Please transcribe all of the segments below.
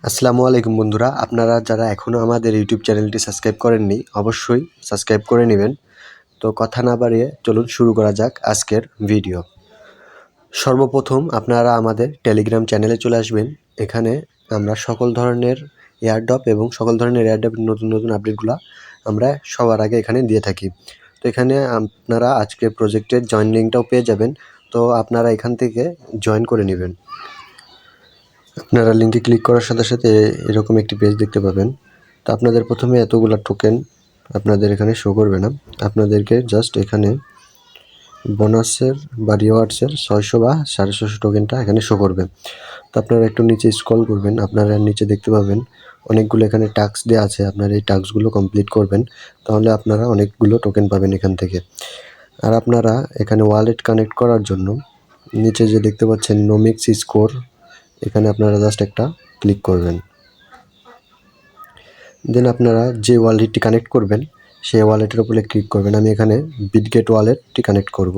আসসালামু আলাইকুম বন্ধুরা, আপনারা যারা এখনও আমাদের ইউটিউব চ্যানেলটি সাবস্ক্রাইব করেননি অবশ্যই সাবস্ক্রাইব করে নেবেন। তো কথা না বাড়িয়ে চলুন শুরু করা যাক আজকের ভিডিও। সর্বপ্রথম আপনারা আমাদের টেলিগ্রাম চ্যানেলে চলে আসবেন। এখানে আমরা সকল ধরনের এয়ারড্রপ এবং সকল ধরনের এয়ারড্রপের নতুন নতুন আপডেটগুলো আমরা সবার আগে এখানে দিয়ে থাকি। তো এখানে আপনারা আজকের প্রজেক্টের জয়েন লিঙ্কটাও পেয়ে যাবেন। তো আপনারা এখান থেকে জয়েন করে নেবেন। আপনারা লিঙ্কে ক্লিক করার সাথে সাথে এরকম একটি পেজ দেখতে পাবেন। তো আপনাদের প্রথমে এতগুলো টোকেন আপনাদের এখানে শো করবে না, আপনাদেরকে জাস্ট এখানে বোনাসের বা রিওয়ার্ডসের 600 বা 650 টোকেনটা এখানে শো করবে। তো আপনারা একটু নিচে স্ক্রল করবেন, আপনারা নিচে দেখতে পাবেন অনেকগুলো এখানে টাস্ক দেওয়া আছে। আপনারা এই টাস্কগুলো কমপ্লিট করবেন, তাহলে আপনারা অনেকগুলো টোকেন পাবেন এখান থেকে। আর আপনারা এখানে ওয়ালেট কানেক্ট করার জন্য নিচে যে দেখতে পাচ্ছেন নোমিক্স স্কোর, এখানে আপনারা জাস্ট একটা ক্লিক করবেন। দেন আপনারা যে ওয়ালেটটি কানেক্ট করবেন সেই ওয়ালেটের উপরে ক্লিক করবেন। আমি এখানে বিটগেট ওয়ালেটটি কানেক্ট করব।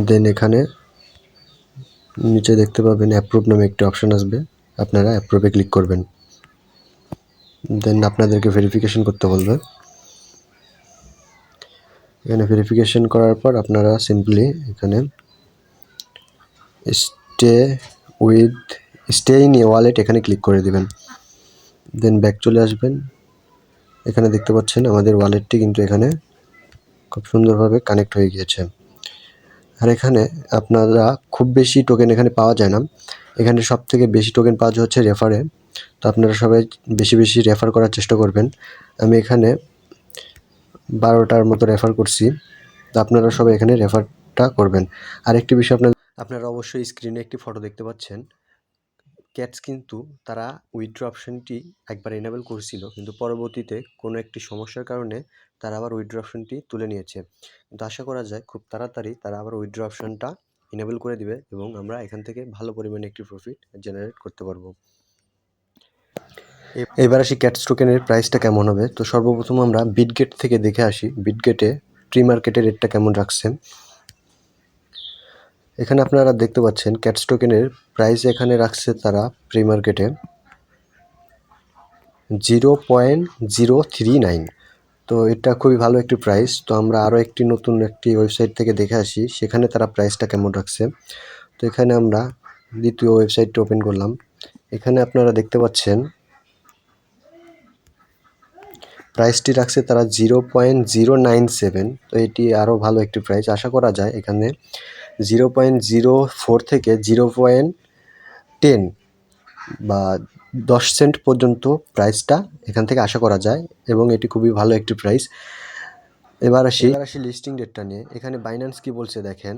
দেন এখানে নিচে দেখতে পাবেন অ্যাপ্রুভ নামে একটি অপশান আসবে, আপনারা অ্যাপ্রুভে ক্লিক করবেন। দেন আপনাদেরকে ভেরিফিকেশন করতে বলবে। এখানে ভেরিফিকেশন করার পর আপনারা সিম্পলি এখানে স্টে ইন এ ওয়ালেট এখানে ক্লিক করে দিবেন। দেন ব্যাক চলে আসবেন। এখানে দেখতে পাচ্ছেন আমাদের ওয়ালেটটি কিন্তু এখানে খুব সুন্দরভাবে কানেক্ট হয়ে গিয়েছে। আর এখানে আপনারা খুব বেশি টোকেন এখানে পাওয়া যায় না, এখানে সবথেকে বেশি টোকেন পাওয়া যায় হচ্ছে রেফারে। তো আপনারা সবাই বেশি বেশি রেফার করার চেষ্টা করবেন। আমি এখানে 12টার মতো রেফার করছি। তো আপনারা সবাই এখানে রেফারটা করবেন। আরেকটি বিষয়, আপনারা অবশ্যই স্ক্রিনে একটি ফটো দেখতে পাচ্ছেন। ক্যাটস কিন্তু তারা উইথড্র অপশানটি একবার এনেবল করেছিল, কিন্তু পরবর্তীতে কোনো একটি সমস্যার কারণে তারা আবার উইথড্র অপশানটি তুলে নিয়েছে। কিন্তু আশা করা যায় খুব তাড়াতাড়ি তারা আবার উইথড্র অপশানটা এনেবল করে দিবে এবং আমরা এখান থেকে ভালো পরিমাণে একটি প্রফিট জেনারেট করতে পারবো। এবার আসি ক্যাটস টোকেনের প্রাইসটা কেমন হবে। তো সর্বপ্রথম আমরা বিটগেট থেকে দেখে আসি বিটগেটে প্রি মার্কেটের রেটটা কেমন রাখছে। এখানে আপনারা দেখতে পাচ্ছেন ক্যাটস টোকেনের প্রাইস এখানে রাখছে তারা প্রি মার্কেটে 0.039। তো এটা খুবই ভালো একটি প্রাইস। তো আমরা আরও একটি নতুন একটি ওয়েবসাইট থেকে দেখে আসি সেখানে তারা প্রাইসটা কেমন রাখছে। তো এখানে আমরা দ্বিতীয় ওয়েবসাইটটি ওপেন করলাম। এখানে আপনারা দেখতে পাচ্ছেন প্রাইসটি রাখছে তারা 0.097। তো এটি আরও ভালো একটি প্রাইস। আশা করা যায় এখানে 0.04 থেকে 0.10 বা 10 সেন্ট পর্যন্ত প্রাইসটা এখান থেকে আশা করা যায় এবং এটি খুবই ভালো একটি প্রাইস। এবার আসি লিস্টিং ডেটটা নিয়ে। এখানে বাইন্যান্স কি বলছে দেখেন,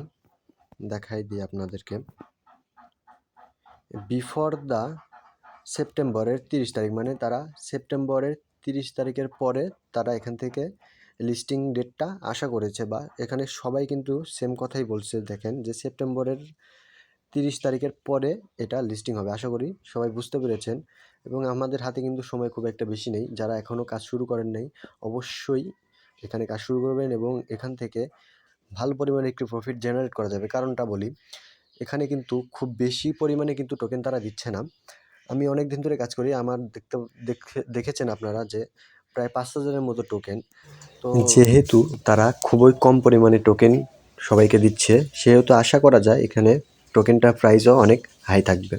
দেখাই দিই আপনাদেরকে। বিফোর দ্য সেপ্টেম্বরের 30 তারিখ, মানে তারা সেপ্টেম্বরের 30 তারিখের পরে তারা এখান থেকে লিস্টিং ডেটটা আশা করেছে, বা এখানে সবাই কিন্তু সেম কথাই বলছে। দেখেন যে সেপ্টেম্বরের 30 তারিখের পরে এটা লিস্টিং হবে। আশা করি সবাই বুঝতে পেরেছেন এবং আমাদের হাতে কিন্তু সময় খুব একটা বেশি নেই। যারা এখনও কাজ শুরু করেন নাই অবশ্যই এখানে কাজ শুরু করবেন এবং এখান থেকে ভালো পরিমাণে একটি প্রফিট জেনারেট করা যাবে। কারণটা বলি, এখানে কিন্তু খুব বেশি পরিমাণে কিন্তু টোকেন তারা দিচ্ছে না। আমি অনেক দিন ধরে কাজ করি, আমার দেখেছেন আপনারা যে প্রায় 5,000-এর মতো টোকেন। তো যেহেতু তারা খুবই কম পরিমাণে টোকেন সবাইকে দিচ্ছে, সেহেতু আশা করা যায় এখানে টোকেনটার প্রাইসও অনেক হাই থাকবে।